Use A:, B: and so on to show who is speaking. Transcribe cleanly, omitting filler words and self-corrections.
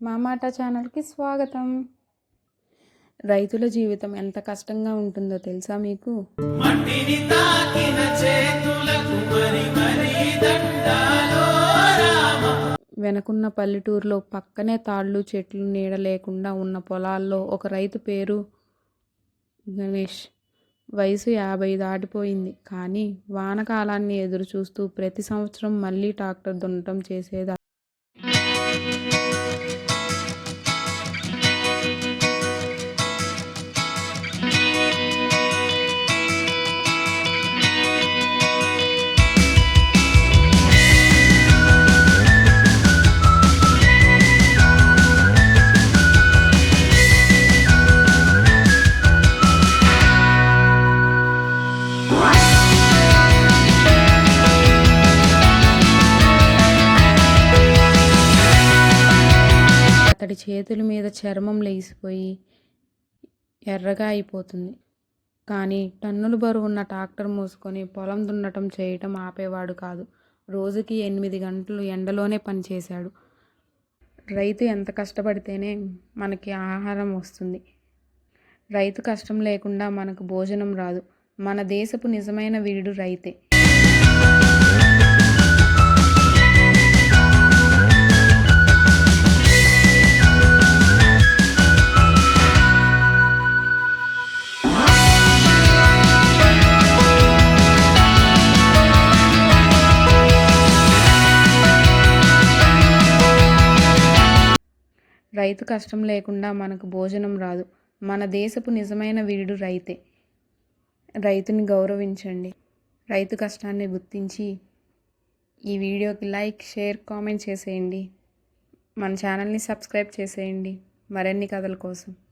A: మా మాట ఛానల్కి స్వాగతం. రైతుల జీవితం ఎంత కష్టంగా ఉంటుందో తెలుసా మీకు? మట్టిని తాకిన చేతులకు వెనకున్న పల్లెటూరులో పక్కనే తాళ్ళు చెట్లు నీడ లేకుండా ఉన్న పొలాల్లో ఒక రైతు పేరు గణేష్. వయసు 50 దాటిపోయింది. కానీ వానకాలాన్ని ఎదురు చూస్తూ ప్రతి సంవత్సరం మళ్ళీ ట్రాక్టర్ దున్నటం చేసేది. అతడి చేతుల మీద చర్మం లేసిపోయి ఎర్రగా అయిపోతుంది. కానీ టన్నుల బరువున్న ట్రాక్టర్ మోసుకొని పొలం దున్నటం చేయటం ఆపేవాడు కాదు. రోజుకి 8 గంటలు ఎండలోనే పనిచేశాడు. రైతు ఎంత కష్టపడితేనే మనకి ఆహారం వస్తుంది. రైతు కష్టం లేకుండా మనకు భోజనం రాదు. మన దేశపు నిజమైన వీరుడు రైతే. రైతు కష్టం లేకుండా మనకు భోజనం రాదు. మన దేశపు నిజమైన వీరుడు రైతే. రైతుని గౌరవించండి. రైతు కష్టాన్ని గుర్తించి ఈ వీడియోకి లైక్, షేర్, కామెంట్ చేసేయండి. మన ఛానల్ని సబ్స్క్రైబ్ చేసేయండి మరిన్ని కథల కోసం.